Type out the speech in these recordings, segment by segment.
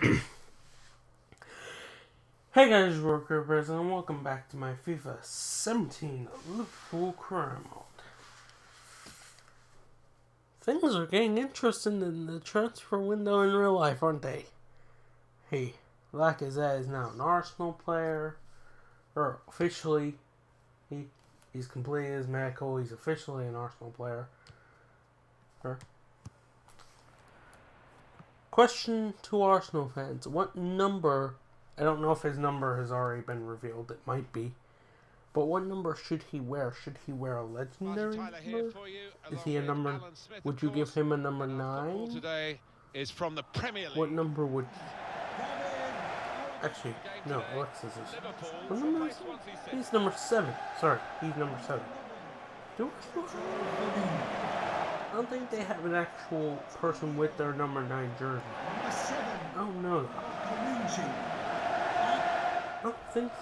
Hey guys, Worker President, and welcome back to my FIFA 17 Liverpool career mode. Things are getting interesting in the transfer window in real life, aren't they? Hey, Lacazette is now an Arsenal player, or officially, he's completed his medical, he's officially an Arsenal player. Question to Arsenal fans, what number... I don't know if his number has already been revealed. It might be. But what number should he wear? Should he wear a legendary number? Is he a number... Would you give him a number 9? Today is from the Premier League. What number would... Actually, no, Alexis is... What number is he? He's number 7. Sorry, he's number 7. I don't think they have an actual person with their number 9 jersey. I don't know that. I don't think so.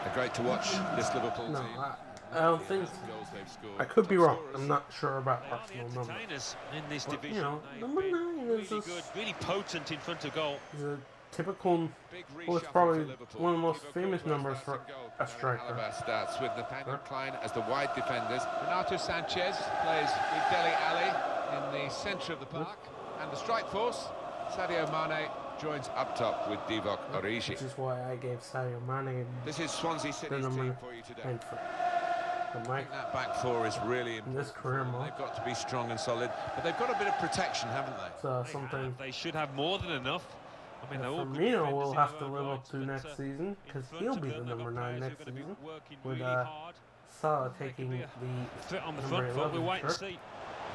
They're great to watch, this Liverpool team. I don't think so. I could be wrong. I'm not sure about Arsenal number. In this division, you know, number 9 is really good, really potent in front of goal. He's a typical, well, it's probably one of the most famous numbers for a striker. Starts with Nathaniel Klein as the wide defenders. Renato Sanchez plays with Dele Alli in the centre of the park. And the strike force, Sadio Mane, joins up top with Divock Origi. Which is why I gave Sadio Mane this is Swansea City's team for you today. That back four is really important. In this career mode, they've got to be strong and solid, but they've got a bit of protection, haven't they? So something they should have more than enough. I mean, Firmino will have to live up to next season because he'll be the number 9 next season. With Salah taking the fit on the front foot. We'll wait and see.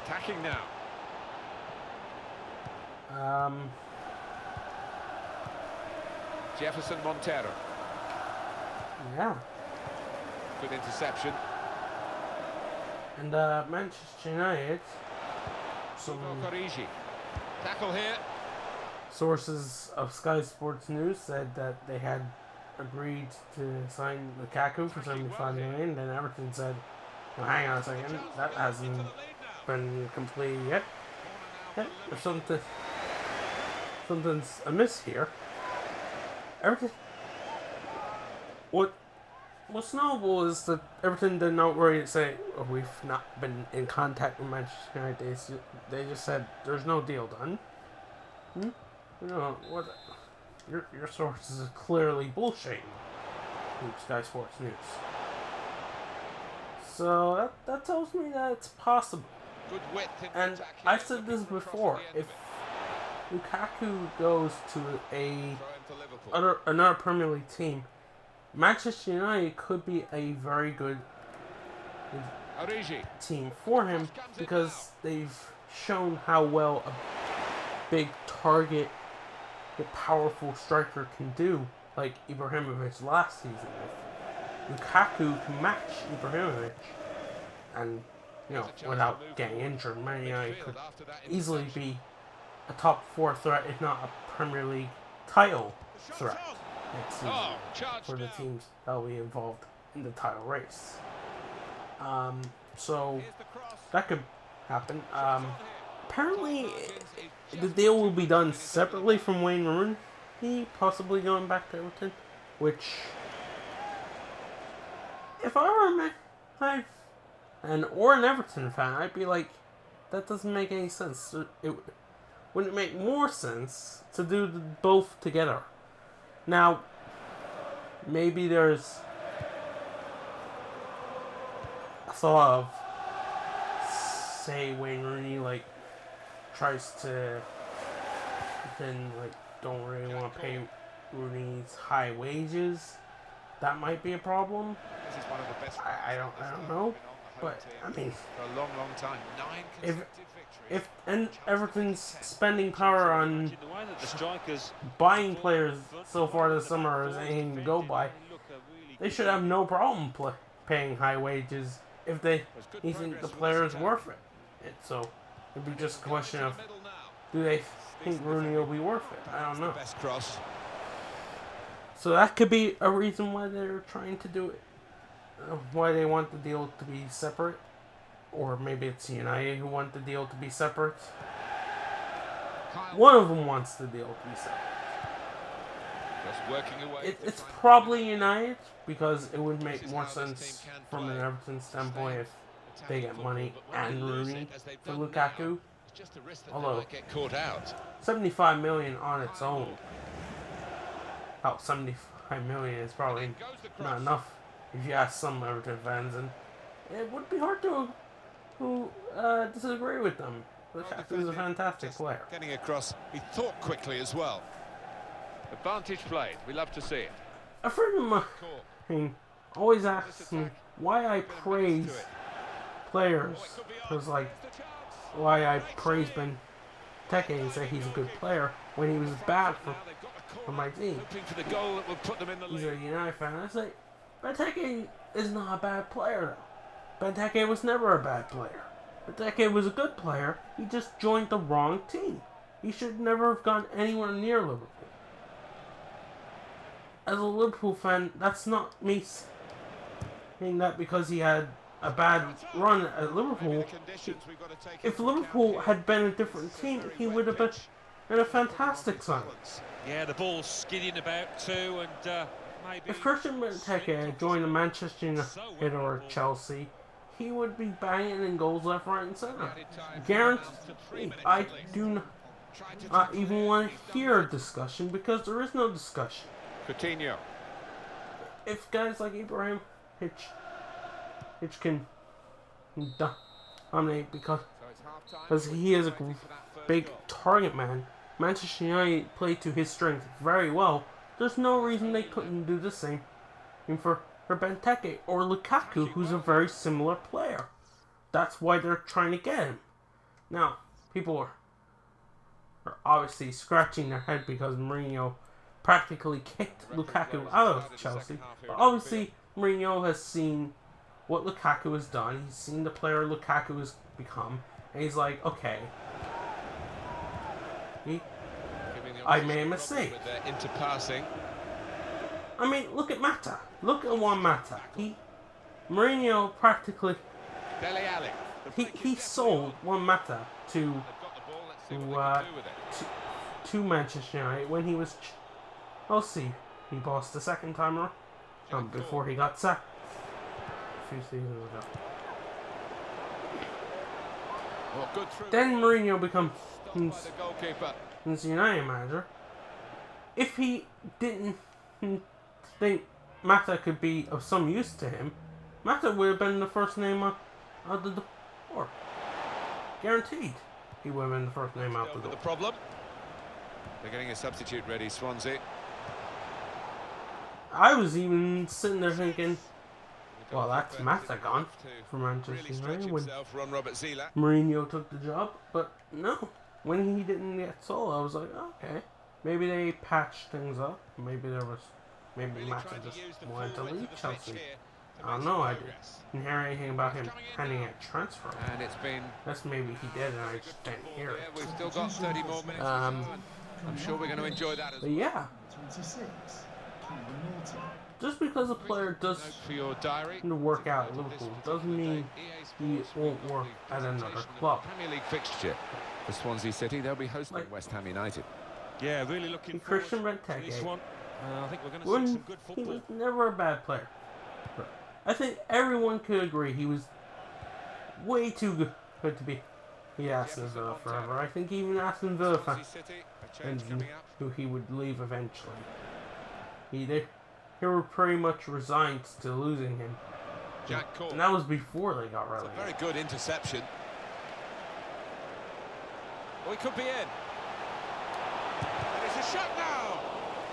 Attacking now. Jefferson Montero. Yeah. Good interception. And Manchester United. Some tackle here. Sources of Sky Sports News said that they had agreed to sign Lukaku for 75 million. Then Everton said, well, hang on a second, that hasn't been completed yet. There's something's amiss here. Everton. What's notable is that Everton did not worry to say, oh, we've not been in contact with Manchester United. They just said there's no deal done. You know what? Your sources are clearly bullshit. Sky Sports News. So that tells me that it's possible. Good width in and I've said this before. If Lukaku goes to another Premier League team, Manchester United could be a very good team for him because they've shown how well a big target, a powerful striker can do, like Ibrahimovic last season. If Lukaku can match Ibrahimovic, and without getting injured, Man United could easily be a top 4 threat, if not a Premier League title threat next season for the teams that will be involved in the title race. So that could happen. Apparently, the deal will be done separately from Wayne Rooney, possibly going back to Everton, which, if I were or an Everton fan, I'd be like, that doesn't make any sense. Wouldn't it make more sense to do both together? Now, maybe there's a thought of, say, Wayne Rooney, tries to, then, don't really want to pay Rooney's high wages. That might be a problem. This is one of the best. I don't know. But, I mean, for a long, long time. 9 if Everton's spending power on buying players so far this summer is anything to go by, they should have no problem paying high wages if they think the player is worth it. So it'd be just a question of, do they think Rooney will be worth it? I don't know. So that could be a reason why they're trying to do it. Why they want the deal to be separate. Or maybe it's United who want the deal to be separate. One of them wants the deal to be separate. Just working away. It's probably United because it would make more sense from an Everton standpoint if they get money and Rooney for Lukaku. Although, Get caught out. 75 million on its own. Oh, 75 million is probably not enough if you ask some Everton fans, and it would be hard to disagree with them. Lukaku is a fantastic player. Getting across, he thought quickly as well. Advantage played. We love to see it. A friend of mine always asks me why I praise players, because like why I praise Benteke and say he's a good player when he was bad for my team. He's a United fan. I say Benteke is not a bad player though. Benteke was never a bad player. Benteke was a good player. He just joined the wrong team. He should never have gone anywhere near Liverpool. As a Liverpool fan, that's not me saying that because he had a bad run at Liverpool. If Liverpool had been a different team, he would have been a fantastic signing. Yeah, the ball's skidding about too, and maybe... If Christian Benteke had joined the Manchester United or Chelsea, he would be banging in goals left, right, and centre. Guaranteed. I do not even want to hear a discussion because there is no discussion. Coutinho. If guys like Ibrahim Hitch can dominate because he is a big target man, Manchester United play to his strength very well. There's no reason they couldn't do the same for Benteke or Lukaku, who's a very similar player. That's why they're trying to get him. Now, people are obviously scratching their head because Mourinho practically kicked Lukaku out of Chelsea. But obviously, Mourinho has seen what Lukaku has done. He's seen the player Lukaku has become. And he's like, okay, I made a mistake. Into passing. I mean, look at Mata. Look at Juan Mata. Mourinho practically, he sold Juan Mata to Manchester United when he was... I'll see. He bossed the second time around before he got sacked a few seasons ago. Then Mourinho becomes the United manager. If he didn't think Mata could be of some use to him, Mata would have been the first name out the door. Guaranteed, he would have been the first name out the door. The problem. They're getting a substitute ready, Swansea. I was even sitting there thinking, well, that's Mata gone for Manchester United when Mourinho took the job. But no, when he didn't get sold, I was like, okay, maybe they patched things up. Maybe Mata just wanted to leave Chelsea. I don't know. I didn't hear anything about him handing a transfer. And it's been... That's maybe he did, and I just didn't hear it. We've still got 30 more minutes. I'm sure we're going to enjoy that as well. But yeah. Just because a player does work out at Liverpool doesn't mean he won't work at another club. Premier League fixture for Swansea City. They'll be hosting West Ham United. Yeah, really looking Christian forward to this Benteke. one. I think we're going to see some good football. He was never a bad player. I think everyone could agree he was way too good to be Aston Villa forever. I think even Aston Villa fans knew he would leave eventually. They were pretty much resigned to losing him. And that was before they got relegated. Very good interception. Oh, he could be in. And it's a shot now.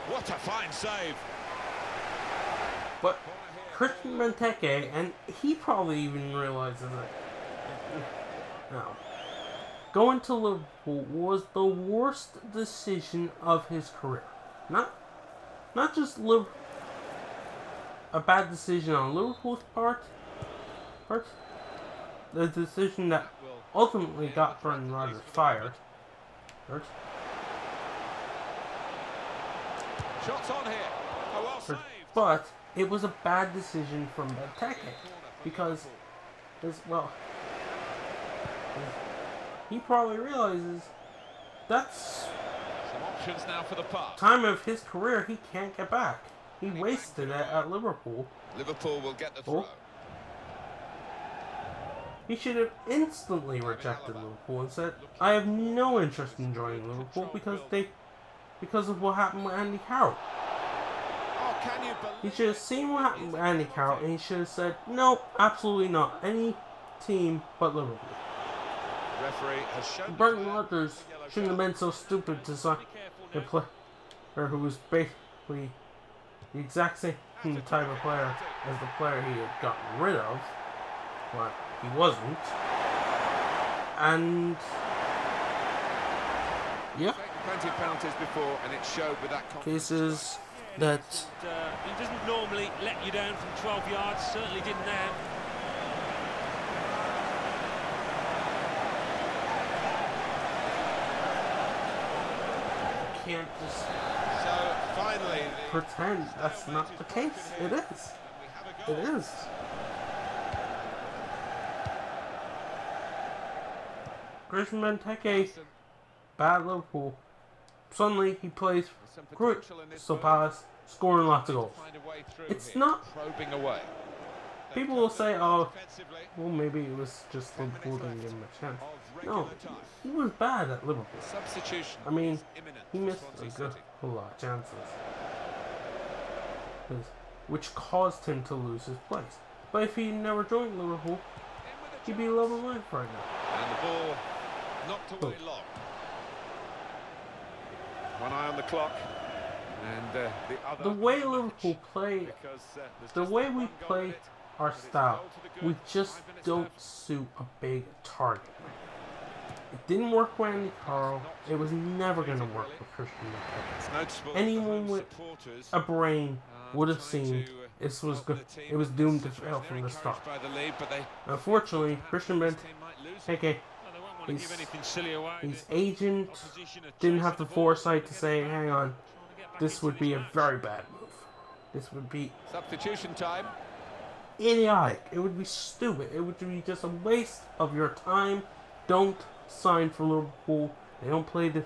What a fine save. But Christian Benteke, and he probably even realizes it now, going to Liverpool was the worst decision of his career. Not just a bad decision on Liverpool's part, the decision that ultimately got Brendan Rodgers fired. Shots on here. Oh, well saved. But it was a bad decision from Benteke because, he probably realizes that's Options now for the pass. Time of his career, he can't get back. He wasted it at Liverpool. Liverpool will get the throw. He should have instantly rejected Liverpool and said, I have no interest in joining Liverpool because of what happened with Andy Carroll. Oh, can you believe He should have seen what happened with Andy Carroll and he should have said, no, absolutely not. Any team but Liverpool. the referee has shown Brendan Rodgers shouldn't have been so stupid to sign a player who was basically the exact same type of player as the player he had gotten rid of, but he wasn't. And yeah, plenty of penalties before, and it showed with that cases that he doesn't normally let you down from 12 yards, certainly didn't now. can't just So finally, pretend that's not the case. It is. It is. Christian Benteke, bad Liverpool. Suddenly he plays great Crystal Palace, scoring lots of goals. It's not. probing away. People will say, oh, well, maybe it was just Liverpool didn't give him a chance. No, he was bad at Liverpool. Substitution. I mean, imminent he for missed Swansea a City. whole lot of chances, which caused him to lose his place. But if he never joined Liverpool, he'd be level life right now. And the ball knocked away long. One eye on the clock, and the other. The way Liverpool play, because, the way we play our style, we just don't suit a big target. It didn't work with Andy Carroll. It was never going to work with Christian Benteke. It's noticeable that Anyone the with supporters a brain would have trying seen to, this was help good. the team. It was doomed to Very fail from the start. encouraged by the lead, but they Unfortunately, Christian this team might lose it. Benteke, Well, they won't want to his, give anything silly away. his The agent opposition are didn't chasing have the ball, foresight to get say, it back, hang on, trying to get back this into would be a match. very bad move. This would be Substitution time. idiotic. It would be stupid. It would be just a waste of your time. Don't sign for Liverpool. They don't play the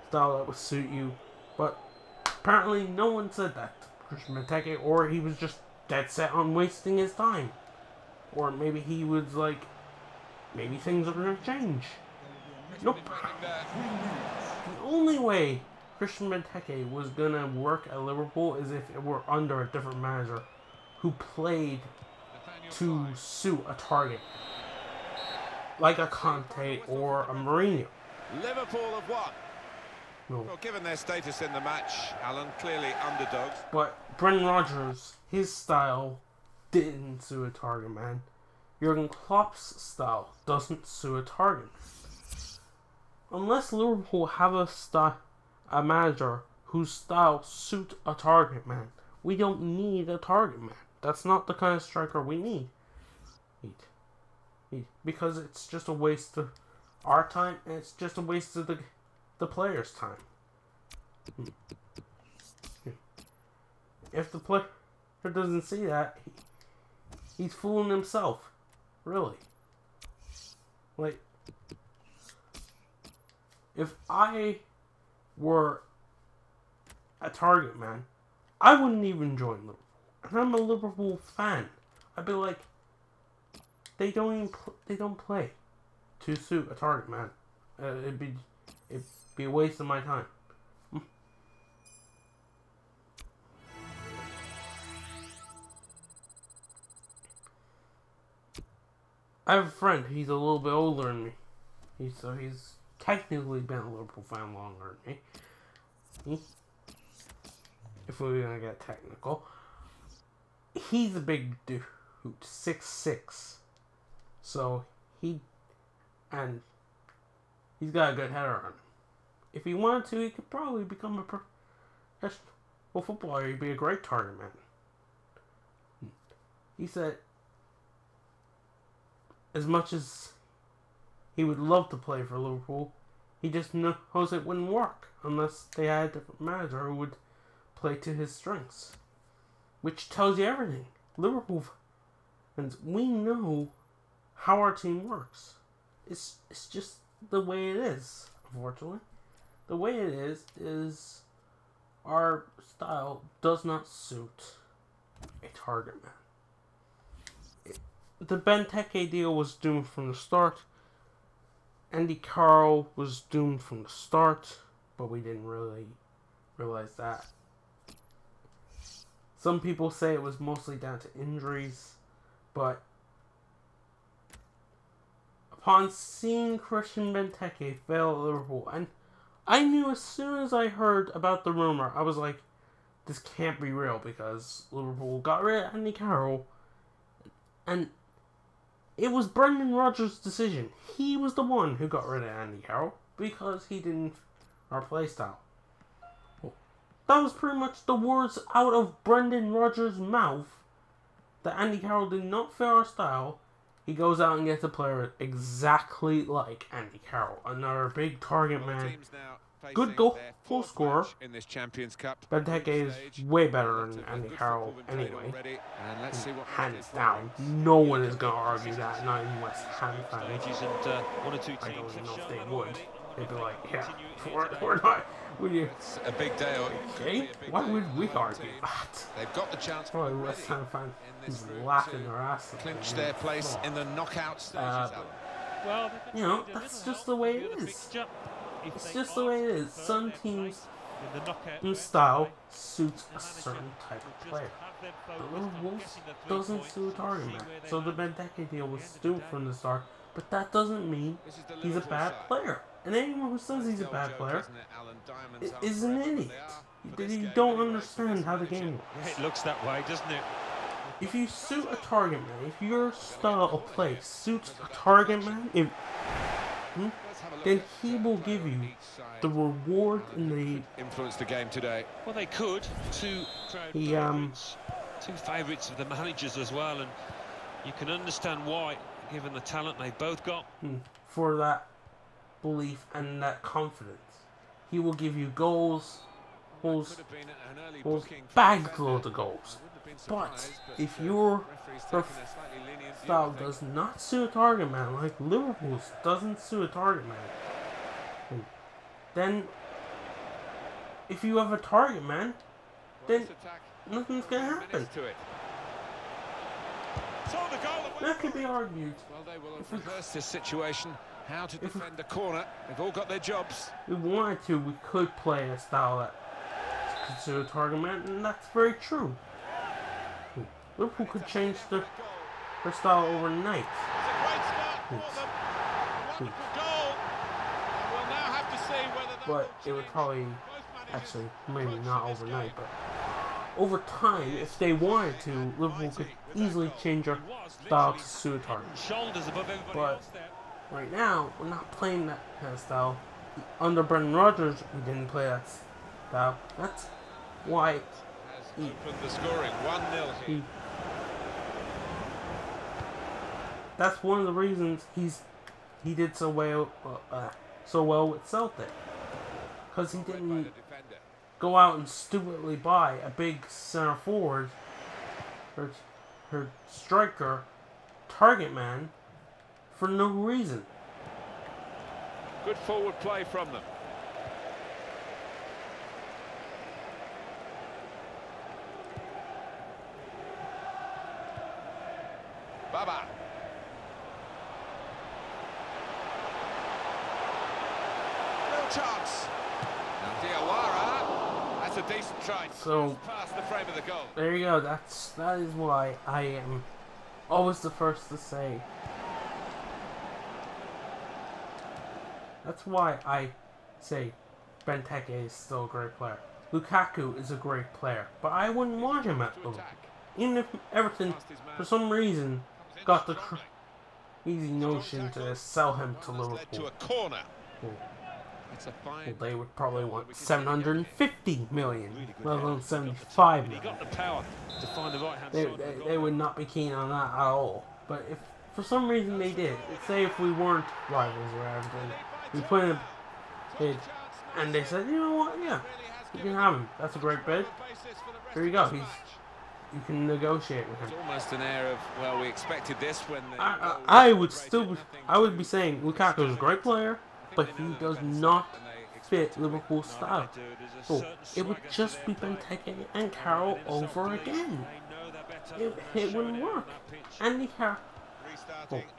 style that would suit you. But apparently no one said that to Christian Benteke, or he was just dead set on wasting his time. Or maybe he was like, maybe things are going to change. Nope. The only way Christian Benteke was going to work at Liverpool is if it were under a different manager who played to suit a target. Like a Conte or a Mourinho. Liverpool have won. No. Well, given their status in the match, Alan, clearly underdogs. But Brendan Rodgers, his style didn't suit a target, man. Jurgen Klopp's style doesn't suit a target. Unless Liverpool have a manager whose style suits a target, man, we don't need a target, man. That's not the kind of striker we need. Because it's just a waste of our time, and it's just a waste of the player's time. If the player doesn't see that, he's fooling himself. Really. Like, if I were a target man, I wouldn't even join Liverpool. And I'm a Liverpool fan. I'd be like, they don't play to suit a target man. It'd be a waste of my time. I have a friend. He's a little bit older than me. He's technically been a Liverpool fan longer than me. If we're gonna get technical, he's a big dude, 6'6". So he's got a good header on him. If he wanted to, he could probably become a professional footballer. He'd be a great target man. He said, as much as he would love to play for Liverpool, he just knows it wouldn't work unless they had a different manager who would play to his strengths. Which tells you everything. Liverpool fans, we know how our team works. It's just the way it is, unfortunately. the way it is our style does not suit a target man. The Benteke deal was doomed from the start. Andy Carroll was doomed from the start, but we didn't really realize that. Some people say it was mostly down to injuries, but upon seeing Christian Benteke fail at Liverpool, and I knew as soon as I heard about the rumor, I was like, this can't be real, because Liverpool got rid of Andy Carroll, and it was Brendan Rodgers' decision. He was the one who got rid of Andy Carroll, because he didn't our play style. That was pretty much the words out of Brendan Rodgers' mouth, that Andy Carroll did not fit our style. He goes out and gets a player exactly like Andy Carroll. Another big target man. Good goal scorer. In this Champions Cup. Benteke is way better than Andy Carroll anyway. Hands down. No one is going to argue that, not even West Ham fans. I don't even know if they would. They'd be like, yeah, we're not. It's a big day. Okay, why would we argue that? They've got the chance. Probably West Ham fans is laughing their ass. Clinch their place in the knockout stages. You know, that's just the way it is. It's just the way it is. Some teams' style suits a certain type of player. But Liverpool's doesn't suit a target man. So the Benteke deal was doomed from the start, but that doesn't mean he's a bad player. And anyone who says he's a bad player is an idiot. You don't understand how the game works. It looks that way, doesn't it? If you suit a target man, if your style of play suits a target man, then he will give you the reward and the influence the game today. Well, they could. Two favourites of the managers as well, and you can understand why, given the talent they both got. For that belief and that confidence, he will give you goals, bags loads of goals. But if your style does not suit a target man, like Liverpool's doesn't suit a target man, then if you have a target man, then nothing's gonna happen. That could be argued. Well, they will have reversed this situation. How to defend the corner. They've all got their jobs. If we wanted to, we could play a style that could suit a target man, and that's very true. Liverpool could change their style overnight. But it would probably, actually, maybe not overnight, but over time, if they wanted to, Liverpool could easily change our style to suit a target. But right now, we're not playing that kind of style. Under Brendan Rodgers, we didn't play that style. That's why the scoring 1-0 here. That's one of the reasons he did so well with Celtic, because he didn't go out and stupidly buy a big center forward, her striker, target man, for no reason. Good forward play from them. Baba. No chance. Now Diawara. That's a decent try. So past the frame of the goal. There you go. That is why I am always the first to say. That's why I say Benteke is still a great player. Lukaku is a great player, but I wouldn't want him at Liverpool. Even if Everton, for some reason, got the easy notion to sell him to Liverpool. Well, they would probably want 750 million, let alone 75 million. They would not be keen on that at all. But if for some reason they did, say if we weren't rivals or Everton, we put in a bid, and they said, you know what, yeah, you can have him. That's a great bid. Here you go. You can negotiate with him. It's almost an air of, well, we expected this when I would be saying Lukaku is a great player, but he does not fit Liverpool's style. So it would just be Benteke and Carroll over again. It wouldn't work. Andy Carroll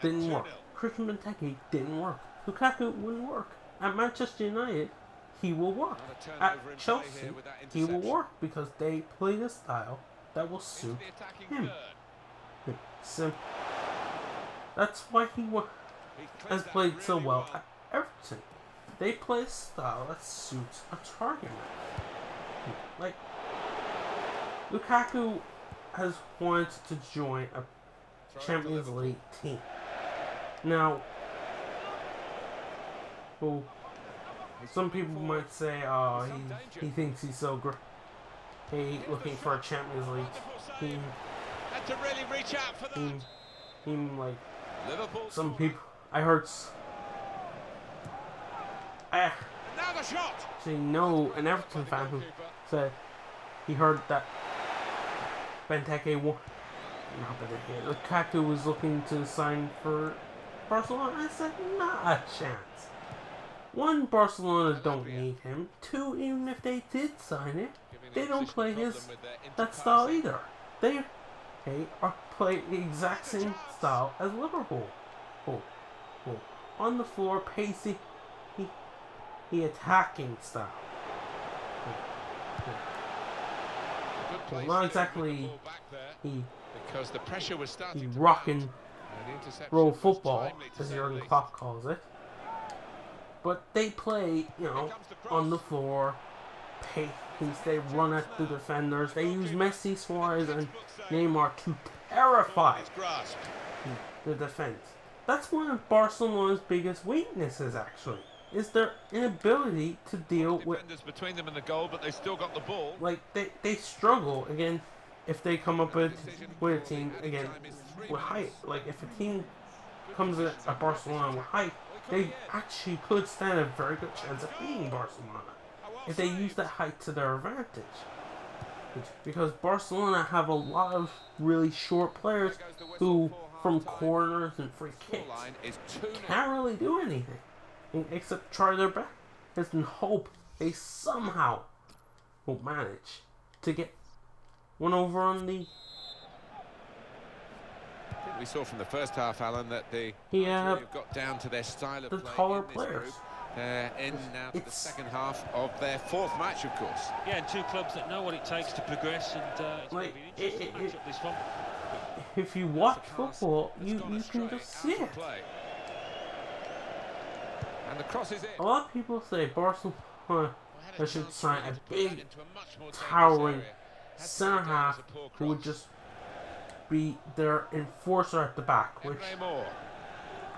didn't work. Christian Benteke didn't work. Lukaku wouldn't work. At Manchester United, he will work. At Chelsea, he will work because they play the style that will suit him. So that's why he has played so well at Everton. They play a style that suits a target man. Like, Lukaku has wanted to join a Champions League team. Now, well, some people might say, oh, he thinks he's so great. Hey, looking for a Champions League team. Had to really reach out for that. Like, some people, I heard, Now the shot. actually know an Everton fan who said he heard that Lukaku was looking to sign for Barcelona. I said, not a chance. One, Barcelona don't need him. Two, even if they did sign it, they don't play that style either. They play the exact same style as Liverpool. On the floor, pacey, the attacking style. Well, not exactly because the pressure was starting to rock and roll football, as Jurgen Klopp calls it. But they play, on the floor, pace, they run at the defenders. They use Messi, Suarez, and Neymar to terrify the defense. That's one of Barcelona's biggest weaknesses, actually, is their inability to deal with between them and the goal, but they still got the ball. Like they struggle again if they come up with a team again with height. Like if a team comes at Barcelona with height, they actually could stand a very good chance of beating Barcelona if they use that height to their advantage. Because Barcelona have a lot of really short players who, from corners and free kicks, can't really do anything except try their best and hope they somehow will manage to get one over on the. We saw from the first half, Alan, that they got down to their style of the play taller in this players. group. In now to the second half of their fourth match, of course. Yeah, and two clubs that know what it takes to progress, and it's like, going to be an interesting match up this one. If you watch football, you can just see it. And the cross is in. A lot of people say Barcelona should sign a big, towering center half who would just be their enforcer at the back, which I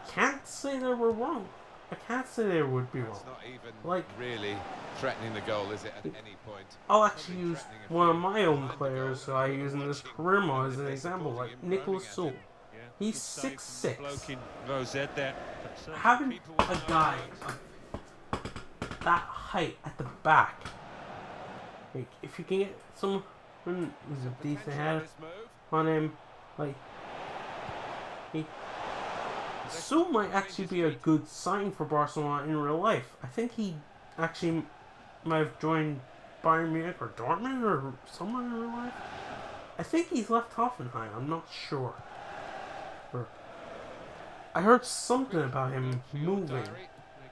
can't say they were wrong. I can't say they would be wrong. It's not even like really threatening the goal, is it, at any point? I'll actually use one of my own players who I use in this career mode as an example, like Nicholas Sewell. He's 6'6". Having a guy of that height at the back, like if you can get someone who's a decent head on him, like Sewell might actually be a good sign for Barcelona in real life. I think he actually might have joined Bayern Munich or Dortmund or someone in real life. I think he's left Hoffenheim. I'm not sure. I heard something about him moving,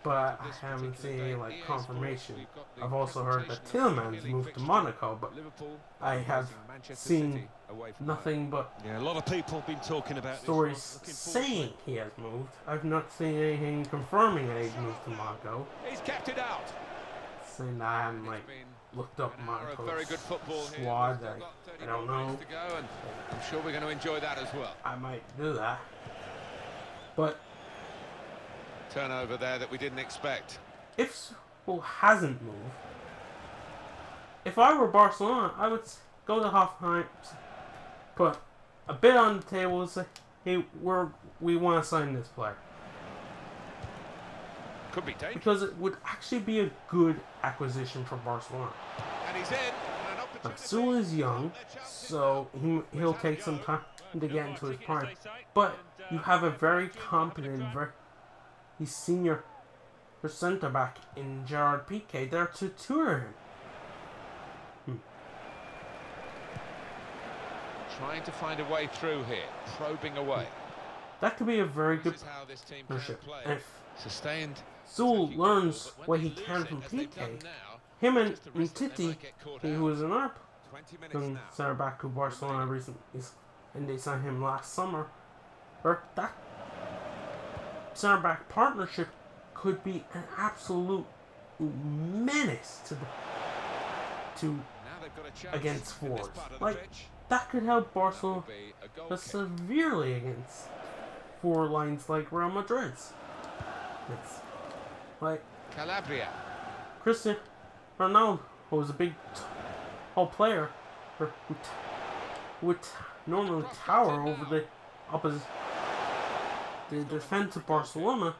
but I haven't seen any confirmation. I've also heard that Tielemans moved to Monaco, but I have seen nothing but a lot of people have been talking about stories saying he has moved. I've not seen anything confirming that he's moved to Monaco. He's kept it out. Saying that I haven't looked up Monaco's squad. I don't know. I'm sure we're going to enjoy that as well. I might do that. But turnover there that we didn't expect. If Sewell hasn't moved, if I were Barcelona, I would go to Hoffenheim, put a bid on the table and say, hey, we want to sign this player. Could be dangerous. Because it would actually be a good acquisition for Barcelona. And he's in. Sewell is young, so he'll take some time to get into his prime. But you have a very competent, he's senior their centre back in Gerard Piqué there to tutor him. Trying to find a way through here, probing away. That could be a very good How this team partnership. can play. If Sustained. Zul learns what he can from Piqué, him and Titi, who was another centre back who Barcelona recently, and they signed him last summer, or that centre back partnership could be an absolute menace against forwards. Like, that could help Barcelona severely against forward lines like Real Madrid's. It's like Calabria. Cristiano Ronaldo was a big tall player would normally tower over the opposite the defense of Barcelona.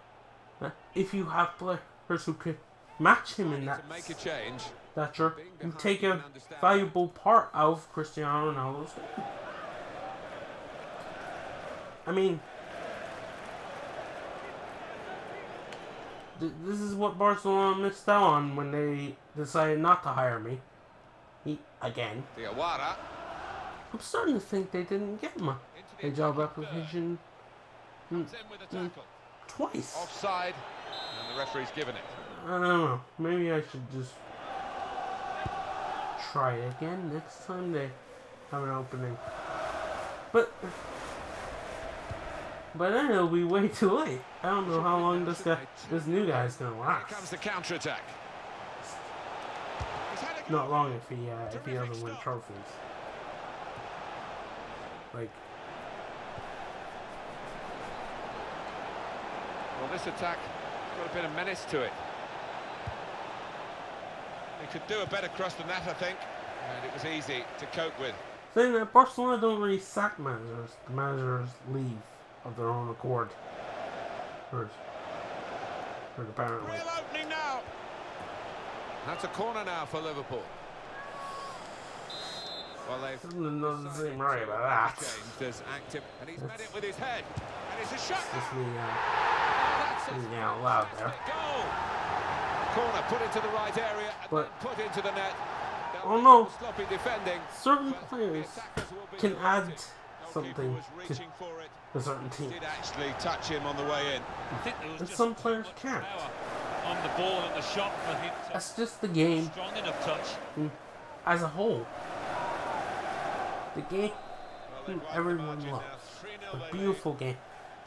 If you have players who could match him in that stature, you take a valuable part out of Cristiano Ronaldo's game. I mean, this is what Barcelona missed out on when they decided not to hire me. Again. I'm starting to think they didn't get a job application twice. Offside, and the referee's given it. I don't know. Maybe I should just try it again next time they have an opening. But then it'll be way too late. I don't know how long this new guy's gonna last. Here comes the counter-attack. Not long if he doesn't win trophies. Like, well, this attack got a bit of menace to it. He could do a better cross than that, I think, and it was easy to cope with. Saying that Barcelona don't really sack managers. The managers leave of their own accord. Or apparently. Real opening now. That's a corner now for Liverpool. Well, something doesn't seem right about that. Active, and he's met it with his head, and it's a shot. Just out loud there. Goal. Corner put into the right area, and but put into the net. Oh no! Sloppy defending. Certain players can add something to a certain team. Did actually touch him on the way in. I think there was and just some players can't. On the ball and the shot for him. That's just the game. Strong enough touch. As a whole. The game everyone loves. A beautiful game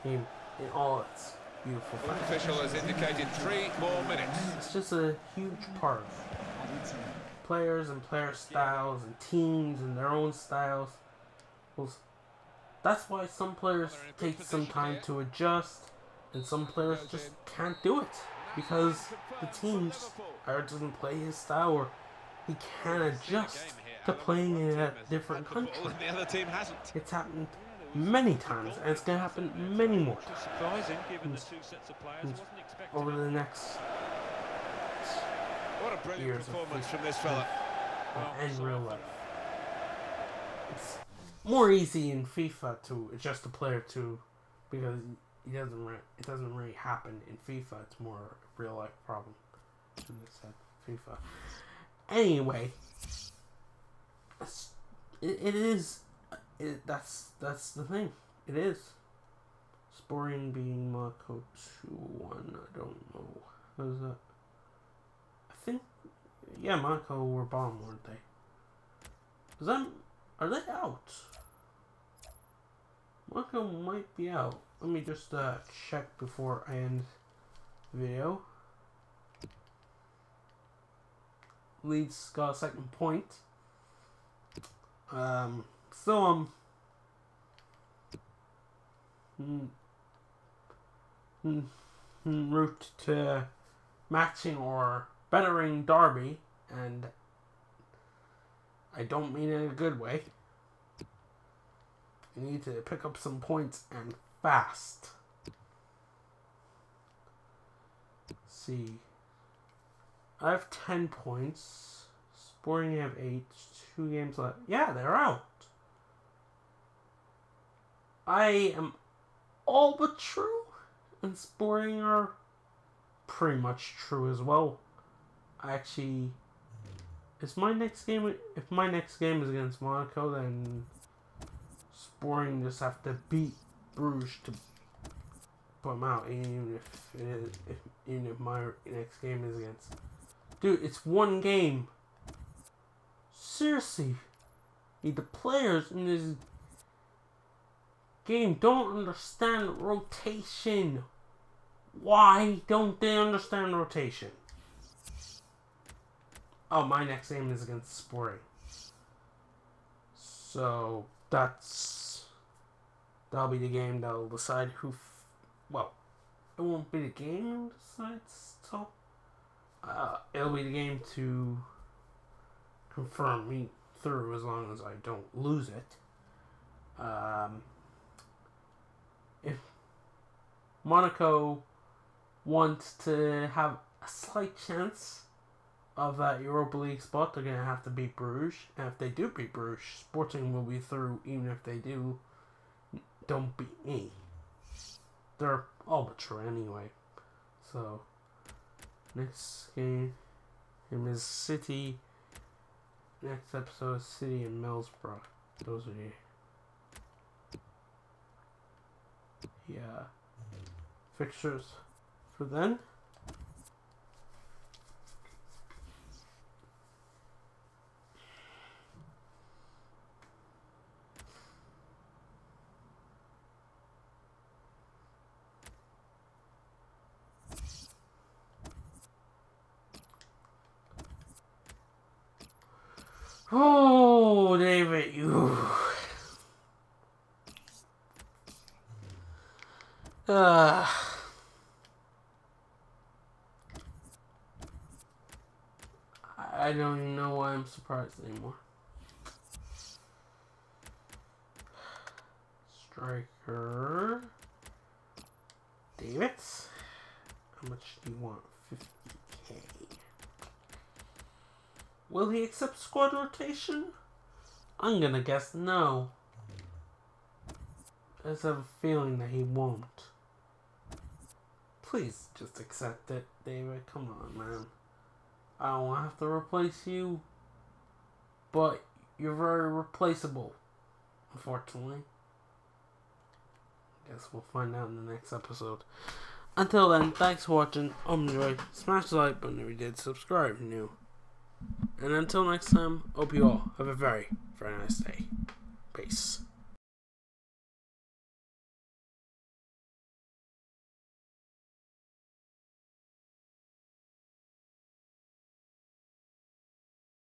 in all its beautiful The official has indicated 3 more minutes. It's just a huge part of players and player styles and teams and their own styles. That's why some players take some time to adjust and some players just can't do it because the team doesn't play his style or he can't adjust to playing in a different country. The other team hasn't. It's happened many times, and it's going to happen many more times. Surprising, given the 2 sets of players. Wasn't expecting over the next what a brilliant performance from this fella. And real life. It's more easy in FIFA to adjust a player to because it doesn't really happen in FIFA. It's more a real life problem in this FIFA. Anyway. That's the thing. It is. Sporting being Monaco 2-1. I don't know. What is that? I think, yeah, Monaco were bomb, weren't they? Are they out? Monaco might be out. Let me just check before I end the video. Leeds got a second point. Still route to matching or bettering Derby, and I don't mean it in a good way. You need to pick up some points and fast. Let's see. I have 10 points. Sporting have 8. 2 games left. Yeah, they're out. I am all but true. And Sporting are pretty much true as well. Actually, is my next game? If my next game is against Monaco, then Sporting just have to beat Bruges to put them out. Even if my next game is against, dude, it's one game. Seriously, the players in this game don't understand rotation. Why don't they understand rotation? Oh, my next game is against Sporting. So that'll be the game that'll decide who. Well, it won't be the game that decides. So it'll be the game to confirm me through, as long as I don't lose it. If Monaco wants to have a slight chance of that Europa League spot, they're going to have to beat Bruges. And if they do beat Bruges, Sporting will be through, even if they don't beat me. They're all but true anyway. So, next game is City. Next episode is City and Middlesbrough. Those are the fixtures for then. Oh, David, you. I don't even know why I'm surprised anymore. Striker. David. How much do you want? 50k. Will he accept squad rotation? I'm gonna guess no. I just have a feeling that he won't. Please just accept it, David. Come on, man. I don't want to have to replace you, but you're very replaceable, unfortunately. Guess we'll find out in the next episode. Until then, thanks for watching. Enjoy. Smash the like button if you did. Subscribe if you're new. And until next time, hope you all have a very, very nice day. Peace.